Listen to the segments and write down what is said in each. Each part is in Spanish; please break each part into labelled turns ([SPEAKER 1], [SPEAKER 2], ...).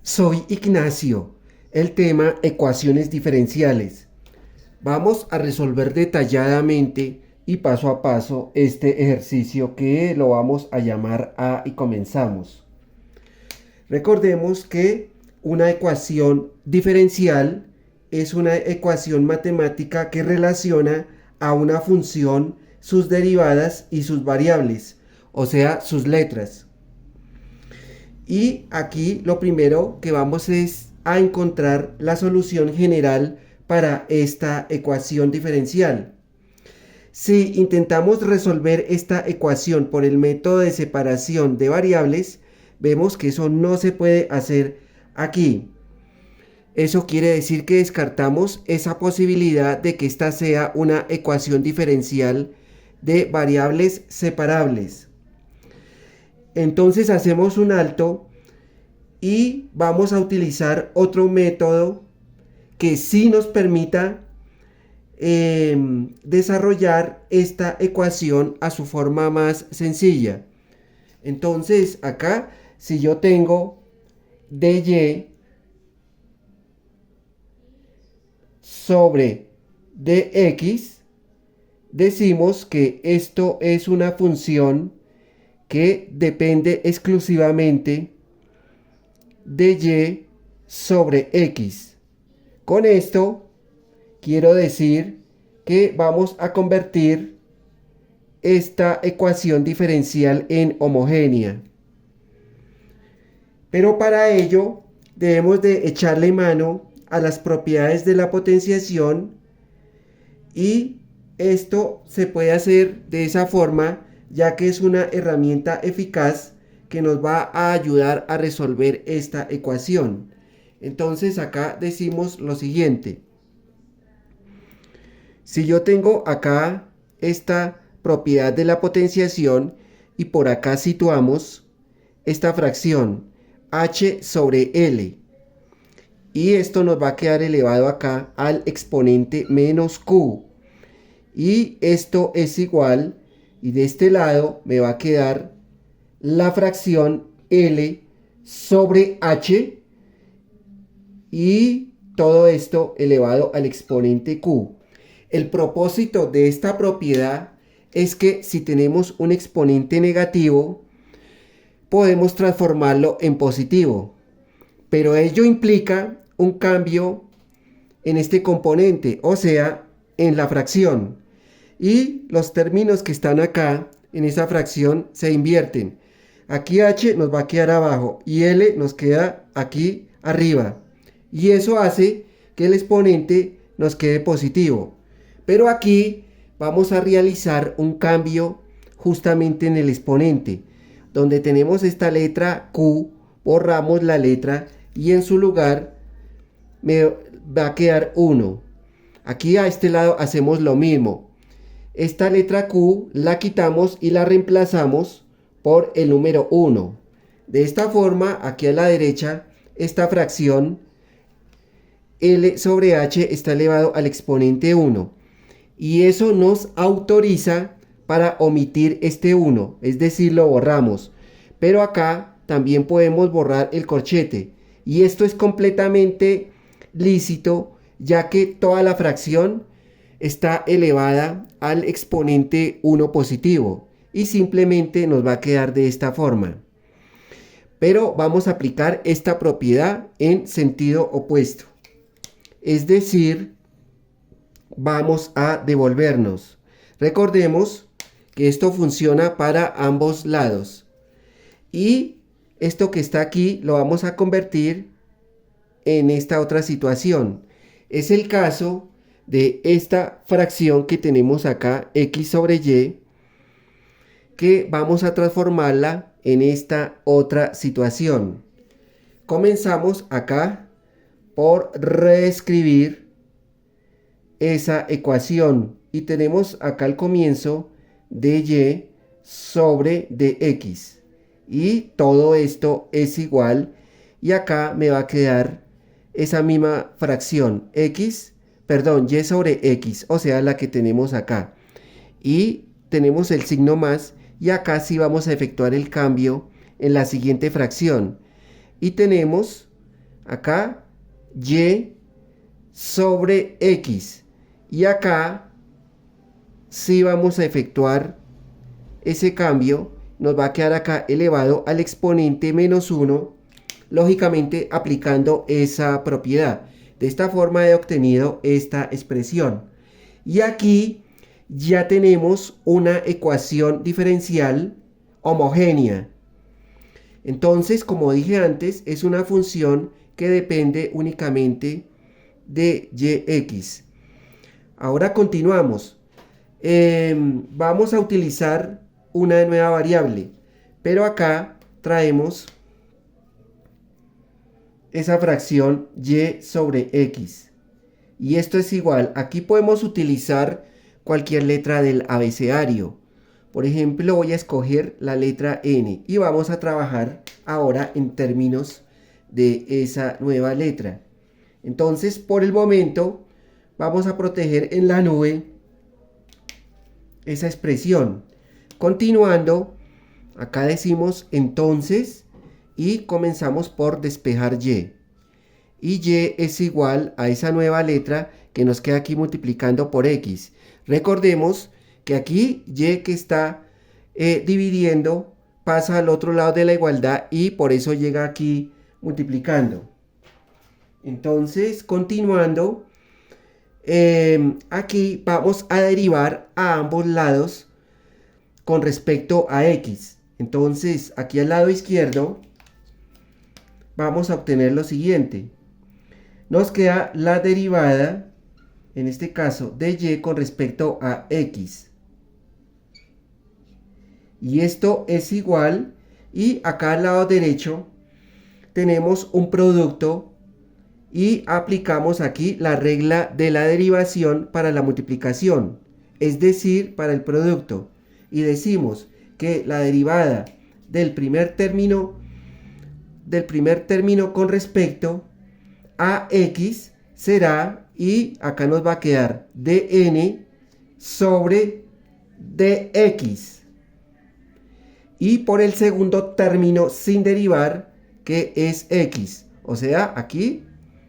[SPEAKER 1] Soy Ignacio. El tema ecuaciones diferenciales. Vamos a resolver detalladamente y paso a paso este ejercicio que lo vamos a llamar A y comenzamos. Recordemos que una ecuación diferencial es una ecuación matemática que relaciona a una función sus derivadas y sus variables, o sea, sus letras. Y aquí lo primero que vamos es a encontrar la solución general para esta ecuación diferencial. Si intentamos resolver esta ecuación por el método de separación de variables, vemos que eso no se puede hacer aquí. Eso quiere decir que descartamos esa posibilidad de que esta sea una ecuación diferencial de variables separables. Entonces hacemos un alto y vamos a utilizar otro método que sí nos permita desarrollar esta ecuación a su forma más sencilla. Entonces acá, si yo tengo dy sobre dx, decimos que esto es una función que depende exclusivamente de y sobre x. Con esto quiero decir que vamos a convertir esta ecuación diferencial en homogénea. Pero para ello debemos de echarle mano a las propiedades de la potenciación y esto se puede hacer de esa forma ya que es una herramienta eficaz que nos va a ayudar a resolver esta ecuación. Entonces acá decimos lo siguiente. Si yo tengo acá esta propiedad de la potenciación y por acá situamos esta fracción h sobre l, y esto nos va a quedar elevado acá al exponente menos q, y esto es igual, y de este lado me va a quedar la fracción L sobre H y todo esto elevado al exponente Q. El propósito de esta propiedad es que si tenemos un exponente negativo, podemos transformarlo en positivo. Pero ello implica un cambio en este componente, o sea, en la fracción. Y los términos que están acá en esa fracción se invierten. Aquí h nos va a quedar abajo y l nos queda aquí arriba. Y eso hace que el exponente nos quede positivo. Pero aquí vamos a realizar un cambio justamente en el exponente. Donde tenemos esta letra Q, borramos la letra y en su lugar me va a quedar 1. Aquí a este lado hacemos lo mismo. Esta letra Q la quitamos y la reemplazamos por el número 1. De esta forma, aquí a la derecha, esta fracción L sobre H está elevado al exponente 1. Y eso nos autoriza para omitir este 1, es decir, lo borramos. Pero acá también podemos borrar el corchete. Y esto es completamente lícito, ya que toda la fracción está elevada al exponente 1 positivo. Y simplemente nos va a quedar de esta forma. Pero vamos a aplicar esta propiedad en sentido opuesto. Es decir, vamos a devolvernos. Recordemos que esto funciona para ambos lados. Y esto que está aquí lo vamos a convertir en esta otra situación. Es el caso de esta fracción que tenemos acá, x sobre y, que vamos a transformarla en esta otra situación. Comenzamos acá por reescribir esa ecuación y tenemos acá al comienzo dy sobre dx y todo esto es igual y acá me va a quedar esa misma fracción y sobre x, o sea la que tenemos acá, y tenemos el signo más y acá sí vamos a efectuar el cambio en la siguiente fracción y tenemos acá y sobre x. Y acá sí vamos a efectuar ese cambio. Nos va a quedar acá elevado al exponente menos 1, lógicamente aplicando esa propiedad. De esta forma he obtenido esta expresión. Y aquí ya tenemos una ecuación diferencial homogénea. Entonces, como dije antes, es una función que depende únicamente de yx. Ahora continuamos. Vamos a utilizar una nueva variable, pero acá traemos esa fracción y sobre x. Y esto es igual. Aquí podemos utilizar cualquier letra del abecedario. Por ejemplo, voy a escoger la letra N y vamos a trabajar ahora en términos de esa nueva letra. Entonces, por el momento, vamos a proteger en la nube esa expresión. Continuando, acá decimos entonces y comenzamos por despejar y. Y y es igual a esa nueva letra que nos queda aquí multiplicando por x. Recordemos que aquí y que está dividiendo pasa al otro lado de la igualdad y por eso llega aquí multiplicando. Entonces, continuando, aquí vamos a derivar a ambos lados con respecto a x. Entonces, aquí al lado izquierdo vamos a obtener lo siguiente. Nos queda la derivada, en este caso, de y con respecto a x. Y esto es igual, y acá al lado derecho tenemos un producto y aplicamos aquí la regla de la derivación para la multiplicación, es decir, para el producto. Y decimos que la derivada del primer término con respecto a x será, y acá nos va a quedar dn sobre dx. Y por el segundo término sin derivar, que es x. O sea, aquí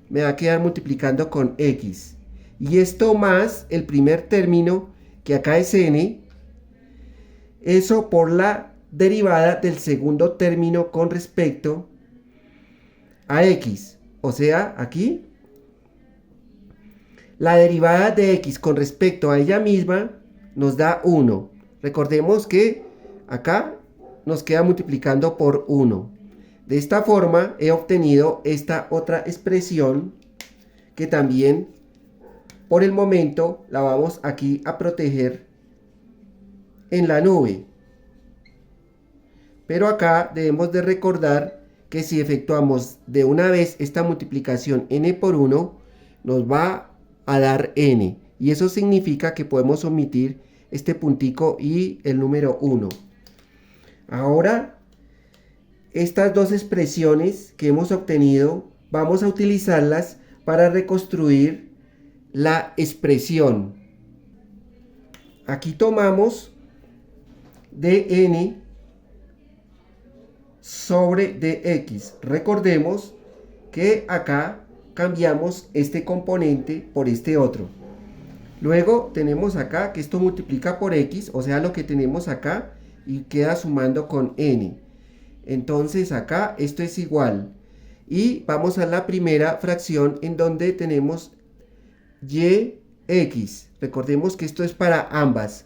[SPEAKER 1] me va a quedar multiplicando con x. Y esto más el primer término, que acá es n, eso por la derivada del segundo término con respecto a x. O sea, aquí la derivada de x con respecto a ella misma nos da 1. Recordemos que acá nos queda multiplicando por 1. De esta forma he obtenido esta otra expresión que también por el momento la vamos aquí a proteger en la nube. Pero acá debemos de recordar que si efectuamos de una vez esta multiplicación n por 1, nos va a dar n. Y eso significa que podemos omitir este puntico y el número 1. Ahora, estas dos expresiones que hemos obtenido, vamos a utilizarlas para reconstruir la expresión. Aquí tomamos dn sobre dx. Recordemos que acá cambiamos este componente por este otro. Luego tenemos acá que esto multiplica por x, o sea lo que tenemos acá, y queda sumando con n. Entonces acá esto es igual. Y vamos a la primera fracción en donde tenemos yx. Recordemos que esto es para ambas.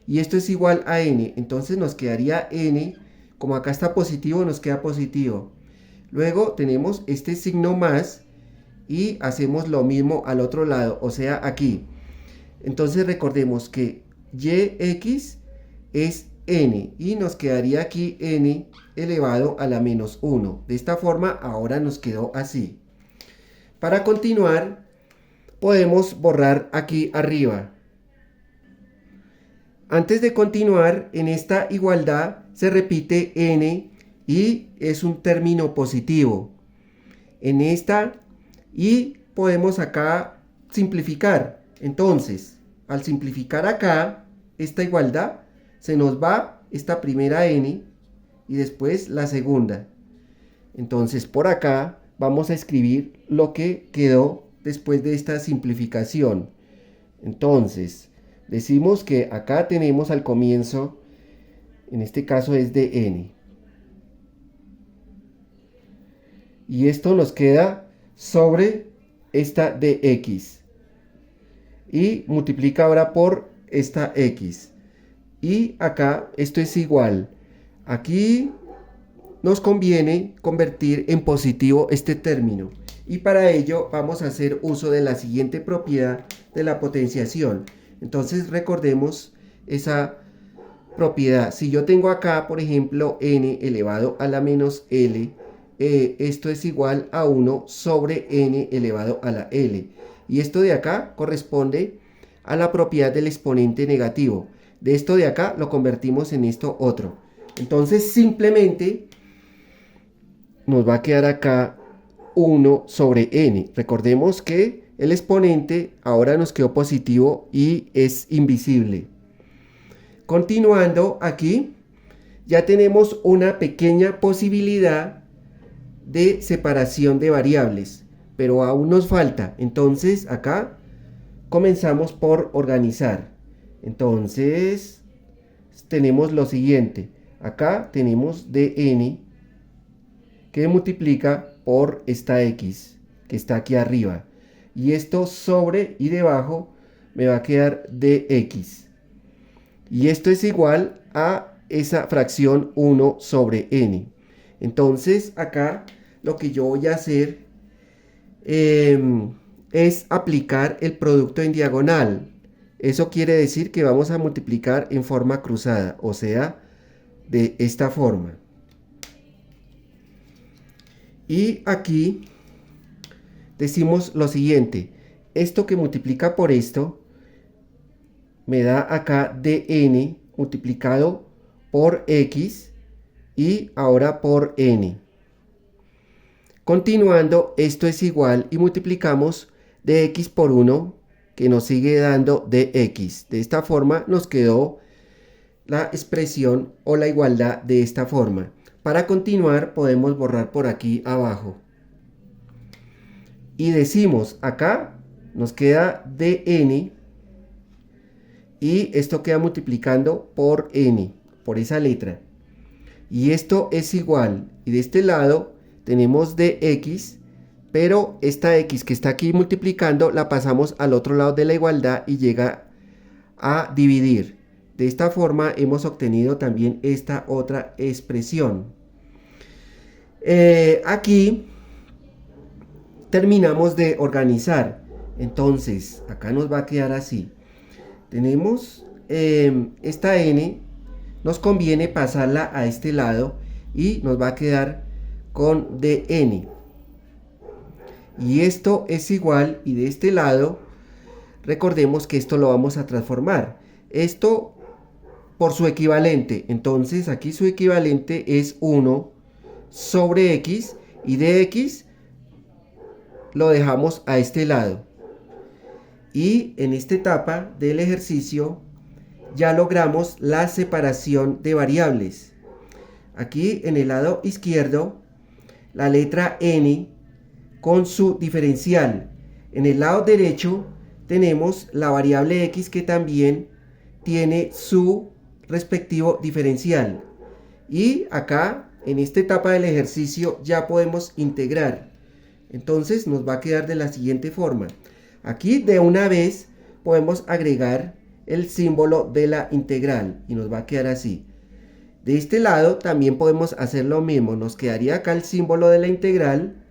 [SPEAKER 1] Y esto es igual a n. Entonces nos quedaría n. Como acá está positivo, nos queda positivo. Luego tenemos este signo más y hacemos lo mismo al otro lado, o sea, aquí. Entonces recordemos que yx es n y nos quedaría aquí n elevado a la menos 1. De esta forma ahora nos quedó así. Para continuar, podemos borrar aquí arriba. Antes de continuar, en esta igualdad se repite n y es un término positivo. En esta, y podemos acá simplificar. Entonces, al simplificar acá esta igualdad, se nos va esta primera n y después la segunda. Entonces, por acá vamos a escribir lo que quedó después de esta simplificación. Entonces, decimos que acá tenemos al comienzo, en este caso es de n. Y esto nos queda sobre esta de x. Y multiplica ahora por esta x. Y acá esto es igual. Aquí nos conviene convertir en positivo este término. Y para ello vamos a hacer uso de la siguiente propiedad de la potenciación. Entonces recordemos esa propiedad. Si yo tengo acá, por ejemplo, n elevado a la menos l, esto es igual a 1 sobre n elevado a la l. Y esto de acá corresponde a la propiedad del exponente negativo. De esto de acá lo convertimos en esto otro. Entonces simplemente nos va a quedar acá 1 sobre n. Recordemos que el exponente ahora nos quedó positivo y es invisible. Continuando aquí, ya tenemos una pequeña posibilidad de separación de variables, pero aún nos falta. Entonces acá comenzamos por organizar. Entonces tenemos lo siguiente. Acá tenemos dn que multiplica por esta x que está aquí arriba. Y esto sobre y debajo me va a quedar dx. Y esto es igual a esa fracción 1 sobre n. Entonces acá lo que yo voy a hacer es aplicar el producto en diagonal. Eso quiere decir que vamos a multiplicar en forma cruzada, o sea, de esta forma. Y aquí decimos lo siguiente: esto que multiplica por esto me da acá dn multiplicado por x y ahora por n. Continuando, esto es igual y multiplicamos dx por 1, que nos sigue dando dx. De esta forma nos quedó la expresión o la igualdad de esta forma. Para continuar podemos borrar por aquí abajo. Y decimos acá nos queda dn y esto queda multiplicando por n, por esa letra. Y esto es igual, y de este lado tenemos dx, pero esta x que está aquí multiplicando la pasamos al otro lado de la igualdad y llega a dividir. De esta forma hemos obtenido también esta otra expresión. Aquí terminamos de organizar. Entonces acá nos va a quedar así. Tenemos esta n, nos conviene pasarla a este lado y nos va a quedar con dn. Y esto es igual, y de este lado recordemos que esto lo vamos a transformar. Esto por su equivalente. Entonces aquí su equivalente es 1 sobre x, y dx lo dejamos a este lado. Y en esta etapa del ejercicio ya logramos la separación de variables. Aquí en el lado izquierdo la letra n con su diferencial. En el lado derecho tenemos la variable x que también tiene su respectivo diferencial. Y acá en esta etapa del ejercicio ya podemos integrar. Entonces nos va a quedar de la siguiente forma. Aquí de una vez podemos agregar el símbolo de la integral y nos va a quedar así. De este lado también podemos hacer lo mismo. Nos quedaría acá el símbolo de la integral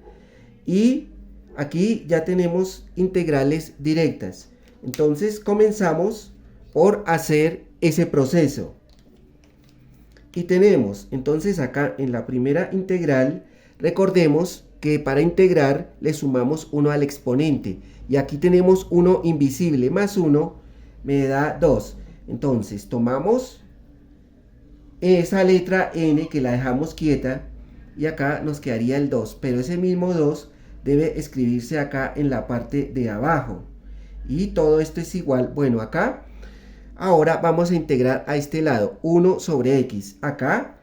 [SPEAKER 1] y aquí ya tenemos integrales directas. Entonces comenzamos por hacer ese proceso. Y tenemos entonces acá en la primera integral, recordemos que para integrar le sumamos 1 al exponente. Y aquí tenemos 1 invisible, más 1 me da 2. Entonces tomamos esa letra n que la dejamos quieta y acá nos quedaría el 2. Pero ese mismo 2 debe escribirse acá en la parte de abajo. Y todo esto es igual. Bueno, acá ahora vamos a integrar a este lado 1 sobre x. Acá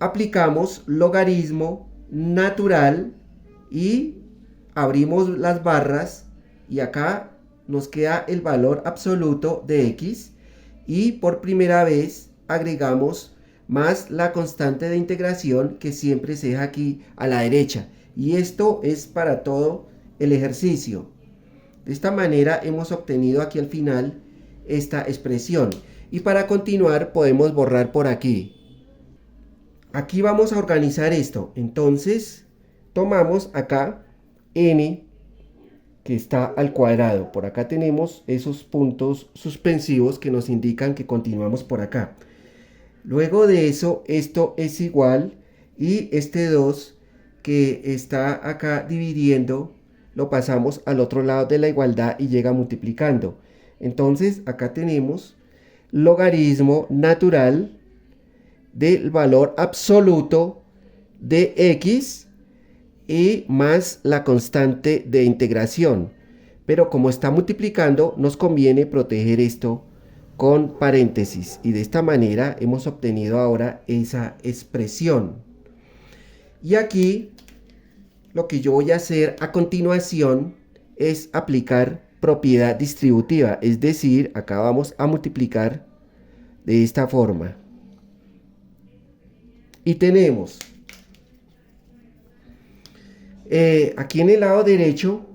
[SPEAKER 1] aplicamos logaritmo natural y abrimos las barras y acá nos queda el valor absoluto de x y por primera vez agregamos más la constante de integración que siempre se deja aquí a la derecha, y esto es para todo el ejercicio. De esta manera hemos obtenido aquí al final esta expresión, y para continuar podemos borrar por aquí. Aquí vamos a organizar esto. Entonces tomamos acá n que está al cuadrado. Por acá tenemos esos puntos suspensivos que nos indican que continuamos por acá. Luego de eso, esto es igual, y este 2 que está acá dividiendo lo pasamos al otro lado de la igualdad y llega multiplicando. Entonces acá tenemos logaritmo natural del valor absoluto de x y más la constante de integración. Pero como está multiplicando, nos conviene proteger esto con paréntesis, y de esta manera hemos obtenido ahora esa expresión. Y aquí lo que yo voy a hacer a continuación es aplicar propiedad distributiva, es decir, acá vamos a multiplicar de esta forma. Y tenemos aquí en el lado derecho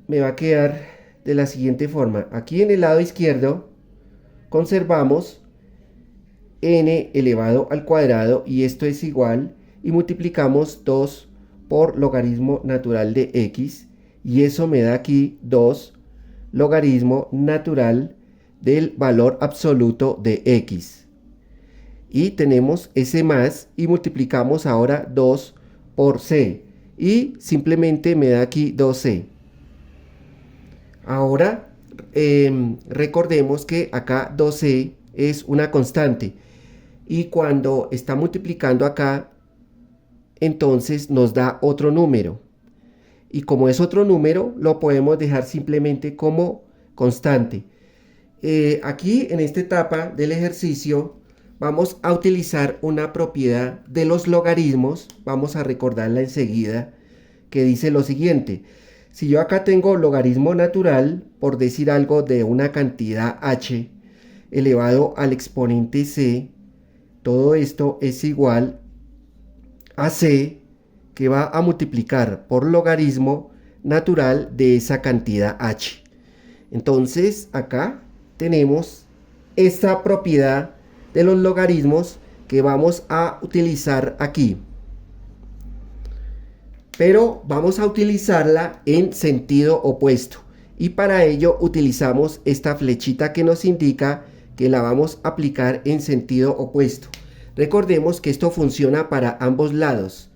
[SPEAKER 1] me va a quedar de la siguiente forma. Aquí en el lado izquierdo conservamos n elevado al cuadrado, y esto es igual, y multiplicamos 2 por logaritmo natural de x, y eso me da aquí 2 logaritmo natural del valor absoluto de x. Y tenemos ese más, y multiplicamos ahora 2 por c, y simplemente me da aquí 2c. Ahora recordemos que acá 2c es una constante, y cuando está multiplicando acá, entonces nos da otro número, y como es otro número lo podemos dejar simplemente como constante. Aquí en esta etapa del ejercicio vamos a utilizar una propiedad de los logaritmos, vamos a recordarla enseguida, que dice lo siguiente: si yo acá tengo logaritmo natural, por decir algo, de una cantidad h elevado al exponente c, todo esto es igual a c, que va a multiplicar por logaritmo natural de esa cantidad h. Entonces acá tenemos esta propiedad de los logaritmos que vamos a utilizar aquí, pero vamos a utilizarla en sentido opuesto, y para ello utilizamos esta flechita que nos indica que la vamos a aplicar en sentido opuesto. Recordemos que esto funciona para ambos lados.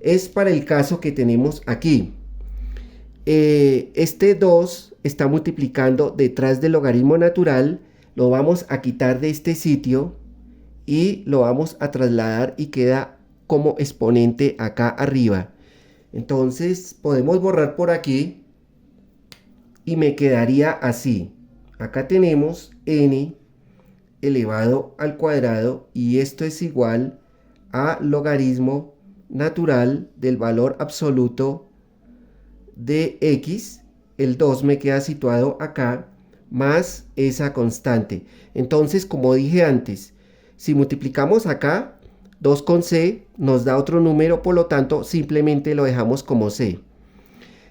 [SPEAKER 1] Es para el caso que tenemos aquí. Este 2 está multiplicando detrás del logaritmo natural, lo vamos a quitar de este sitio y lo vamos a trasladar y queda como exponente acá arriba. Entonces podemos borrar por aquí y me quedaría así. Acá tenemos n elevado al cuadrado, y esto es igual a logaritmo natural del valor absoluto de x, el 2 me queda situado acá, más esa constante. Entonces, como dije antes, si multiplicamos acá 2 con c nos da otro número, por lo tanto simplemente lo dejamos como c.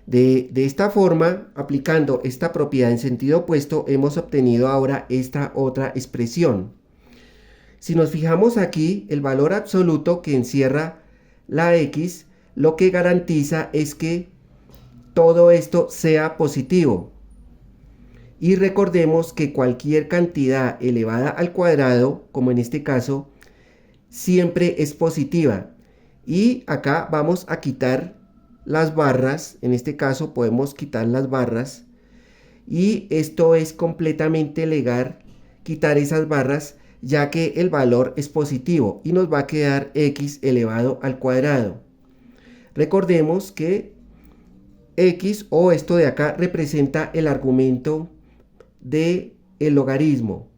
[SPEAKER 1] De esta forma, aplicando esta propiedad en sentido opuesto, hemos obtenido ahora esta otra expresión. Si nos fijamos aquí, el valor absoluto que encierra la x, lo que garantiza es que todo esto sea positivo. Y recordemos que cualquier cantidad elevada al cuadrado, como en este caso, siempre es positiva. Y acá vamos a quitar las barras, en este caso podemos quitar las barras, y esto es completamente legal, quitar esas barras, ya que el valor es positivo y nos va a quedar x elevado al cuadrado. Recordemos que x, o esto de acá, representa el argumento del logaritmo,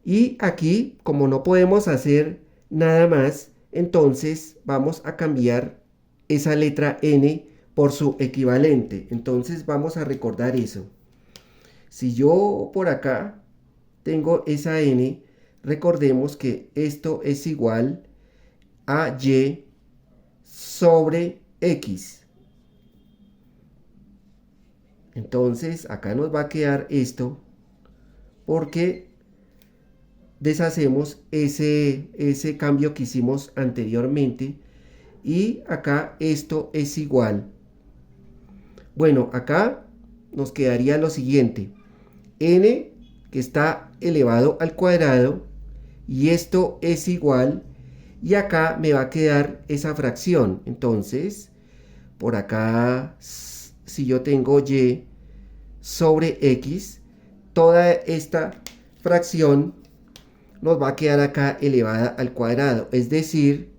[SPEAKER 1] y aquí, como no podemos hacer nada más, entonces vamos a cambiar esa letra n por su equivalente. Entonces vamos a recordar eso. Si yo por acá tengo esa n, recordemos que esto es igual a y sobre x. Entonces acá nos va a quedar esto porque deshacemos ese cambio que hicimos anteriormente y acá esto es igual. Bueno, acá nos quedaría lo siguiente: n que está elevado al cuadrado y esto es igual, y acá me va a quedar esa fracción. Entonces por acá, si yo tengo y sobre x, toda esta fracción nos va a quedar acá elevada al cuadrado, es decir,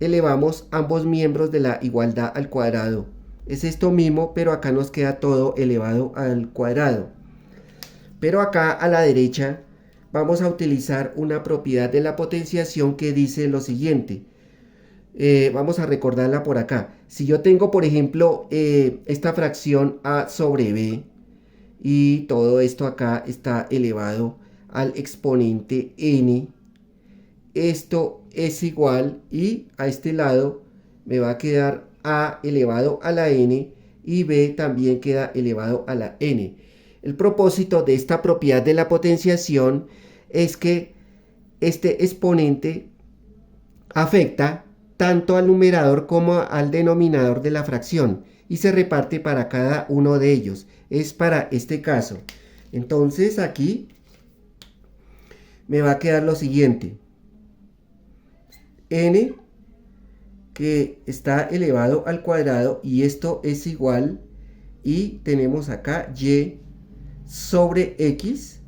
[SPEAKER 1] elevamos ambos miembros de la igualdad al cuadrado. Es esto mismo, pero acá nos queda todo elevado al cuadrado. Pero acá a la derecha vamos a utilizar una propiedad de la potenciación que dice lo siguiente. Vamos a recordarla por acá. Si yo tengo, por ejemplo, esta fracción a sobre b y todo esto acá está elevado al exponente n, esto es igual, y a este lado me va a quedar a elevado a la n y b también queda elevado a la n. El propósito de esta propiedad de la potenciación es que este exponente afecta tanto al numerador como al denominador de la fracción y se reparte para cada uno de ellos. Es para este caso. Entonces aquí me va a quedar lo siguiente: n que está elevado al cuadrado y esto es igual, y tenemos acá y sobre x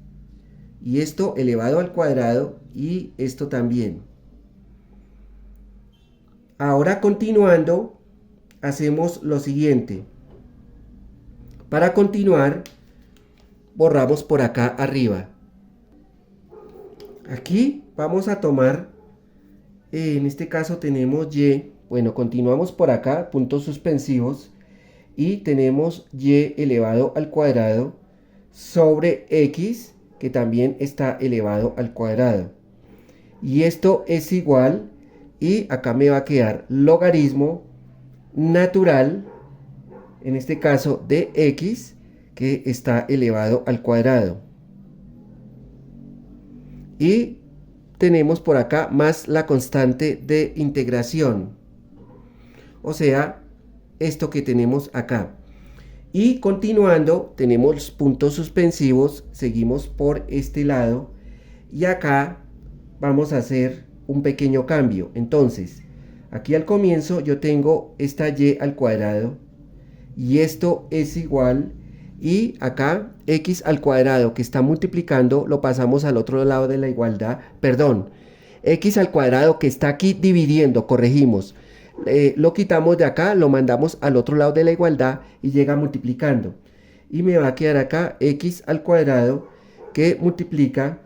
[SPEAKER 1] y esto elevado al cuadrado y esto también. Ahora continuando hacemos lo siguiente. Para continuar borramos por acá arriba. Aquí vamos a tomar, en este caso tenemos y, bueno, continuamos por acá, puntos suspensivos, y tenemos y elevado al cuadrado sobre x, que también está elevado al cuadrado. Y esto es igual, y acá me va a quedar logaritmo natural, en este caso de x, que está elevado al cuadrado. Y tenemos por acá más la constante de integración, o sea, esto que tenemos acá. Y continuando tenemos puntos suspensivos, seguimos por este lado y acá vamos a hacer un pequeño cambio. Entonces aquí al comienzo yo tengo esta y al cuadrado y esto es igual, y acá x al cuadrado que está multiplicando lo pasamos al otro lado de la igualdad, perdón, x al cuadrado que está aquí dividiendo, corregimos, lo quitamos de acá, lo mandamos al otro lado de la igualdad y llega multiplicando, y me va a quedar acá x al cuadrado que multiplica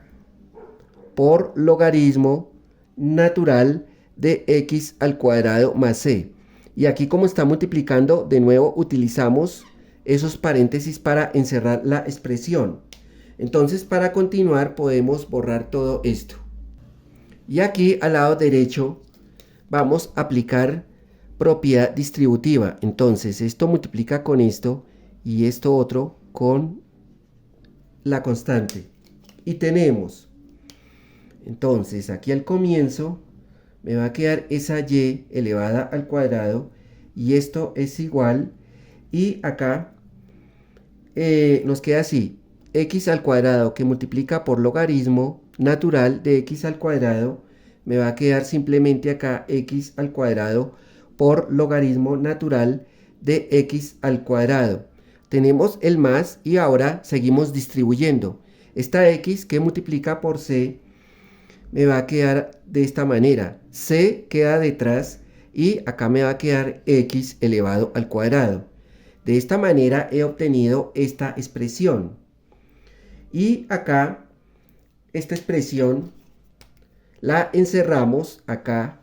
[SPEAKER 1] por logaritmo natural de x al cuadrado más c. Y aquí, como está multiplicando, de nuevo utilizamos esos paréntesis para encerrar la expresión. Entonces, para continuar podemos borrar todo esto. Y aquí al lado derecho vamos a aplicar propiedad distributiva. Entonces esto multiplica con esto y esto otro con la constante. Y tenemos, entonces aquí al comienzo me va a quedar esa y elevada al cuadrado y esto es igual, y acá nos queda así: x al cuadrado que multiplica por logaritmo natural de x al cuadrado, me va a quedar simplemente acá x al cuadrado por logaritmo natural de x al cuadrado. Tenemos el más y ahora seguimos distribuyendo. Esta x que multiplica por c me va a quedar de esta manera: c queda detrás y acá me va a quedar x elevado al cuadrado. De esta manera he obtenido esta expresión. Y acá esta expresión La encerramos acá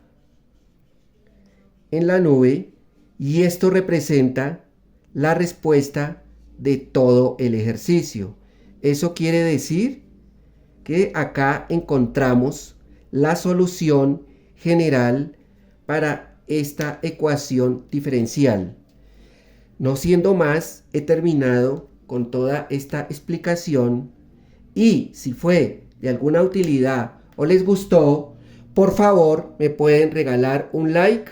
[SPEAKER 1] en la nube y esto representa la respuesta de todo el ejercicio. Eso quiere decir que acá encontramos la solución general para esta ecuación diferencial. No siendo más, he terminado con toda esta explicación y si fue de alguna utilidad o les gustó, por favor me pueden regalar un like